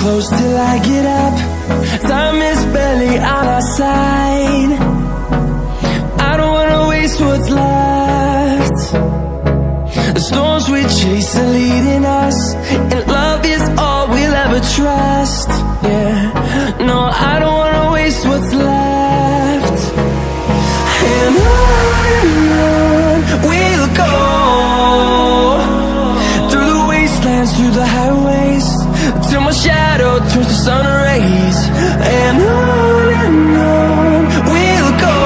close till I get up. Time is barely on our side. I don't wanna waste what's left. The storms we chase are leading us, and love is all we'll ever trust. Yeah, no, I don't wanna waste what's left. And on we'll go, through the wastelands, through the highways, till my shadow turns to sun rays. And on we'll go,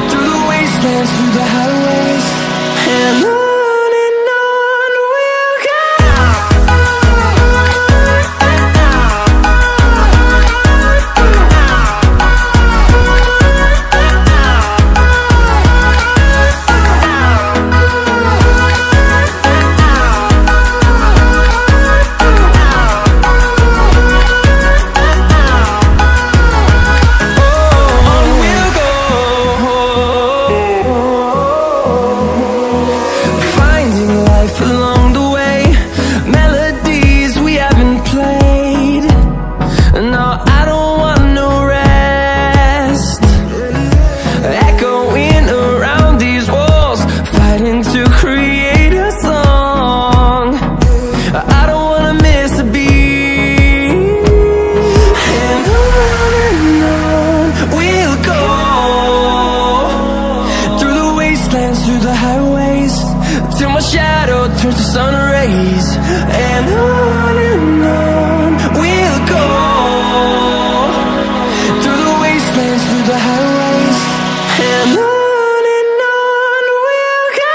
through the wastelands, through the highways, and on we'll go. Through the highways, till my shadow turns to sun rays. And on we'll go, through the wastelands, through the highways, and on we'll go.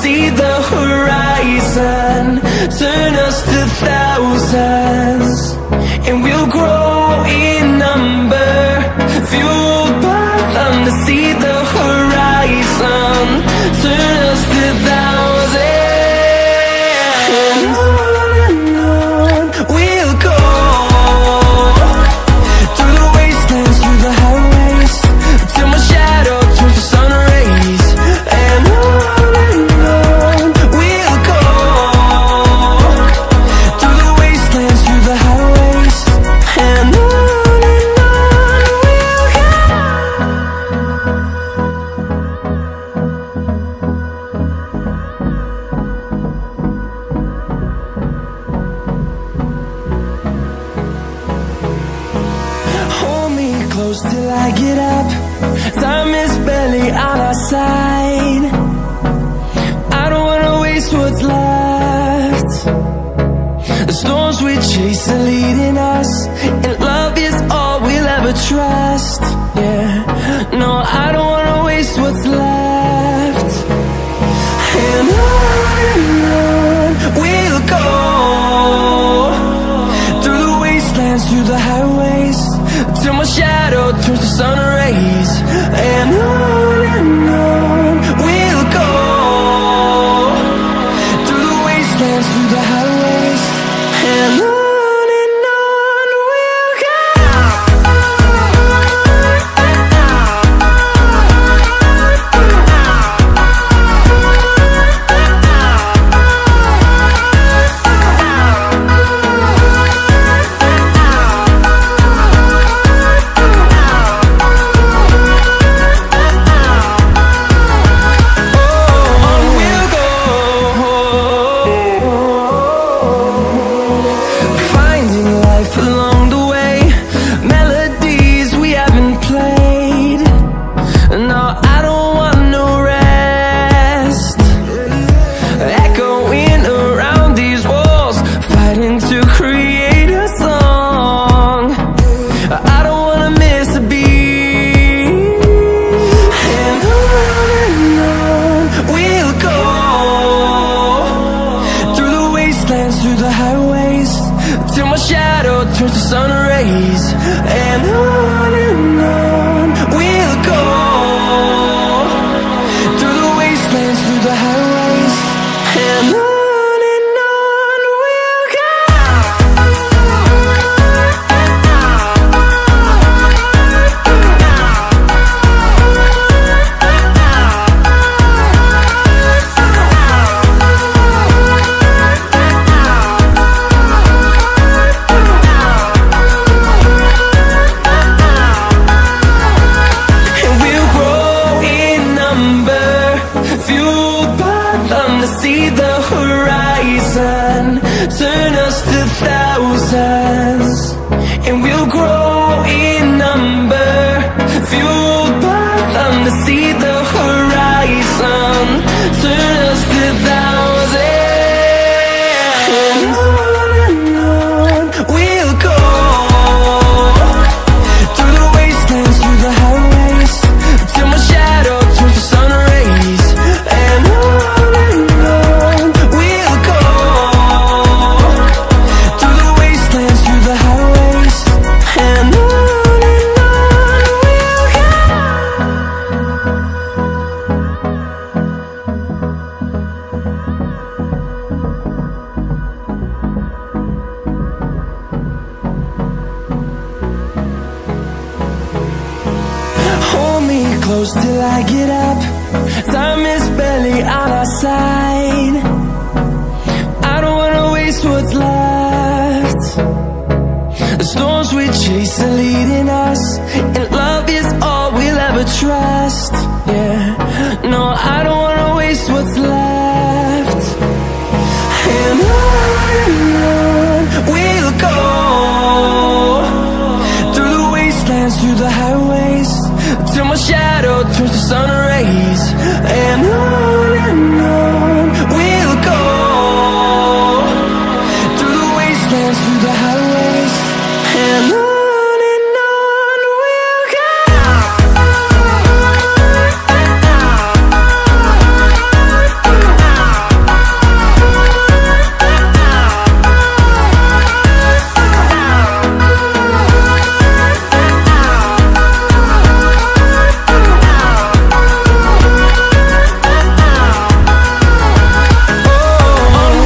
See the horizon, turn us to thousands, and we'll grow in number, fueled by them. To see the horizon, turn us to thousands, and on we'll go, through the wastelands, through the highways, till my shadow turns to sun rays. And close till I get up. Time is barely on our side. I don't wanna waste what's left. The storms we chase are leading us, and love is all we'll ever trust. Yeah, no, I don't wanna waste what's left. And on we'll go, through the wastelands, through the highways, till my shadow turns to sun rays. And on we'll go, through the wastelands, through the highways, and on. to see the horizon, turn us to thousands. And on we'll go, through the wastelands, through the highways, till my shadow turns to sun rays. And on we'll go, through the wastelands, through the highways. And on we'll go. Hold me close till I get up. Time is barely on our side. I don't wanna waste what's left. The storms we chase are leading us, and love is all we'll ever trust. Yeah, no, I don't wanna waste what's left. And on we'll go, through the wastelands, through the highways, till my shadow turns to sun rays. And on we'll go, through the wastelands, through the highways. And on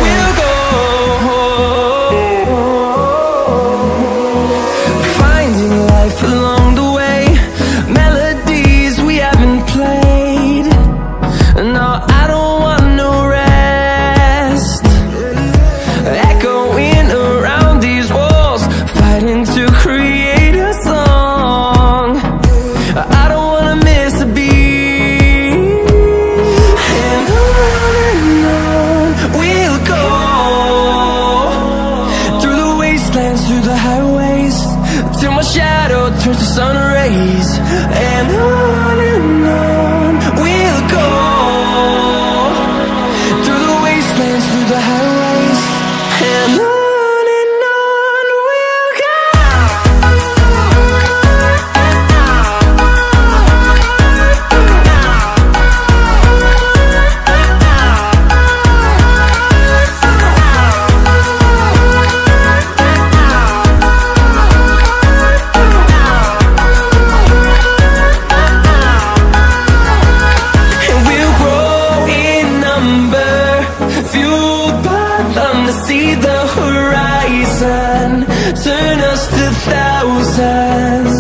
we'll go. Finding life along the way, melodies we haven't played. No, I don't want no rest. Echoing around these walls, fighting to create a song. I don't wanna miss a beat. And on we'll go, through the wastelands, through the highways, till my shadow turns to sun rays. And on we'll go, through the wastelands, through the highways. And on we'll go. And we'll grow in number, fueled by them to see the horizon, turn us to thousands.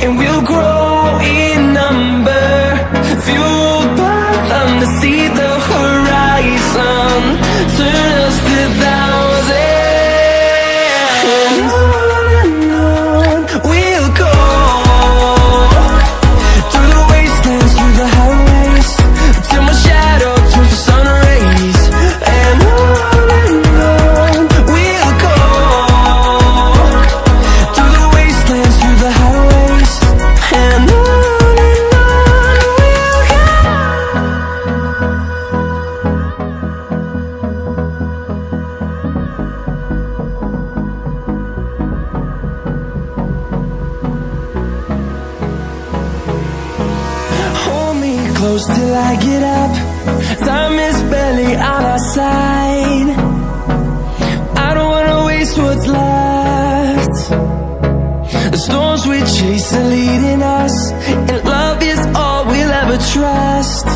And we'll grow in number, fueled by them to see the horizon, turn us to thousands. And on we'll go, through the wastelands, through the highways, till my shadow turns to sun rays. And on we'll go, through the wastelands, through the highways. And on we'll go. Hold me close till I get up. Time is barely on our side. I don't wanna waste what's left. The storms we chase are leading us, and love is all we'll ever trust.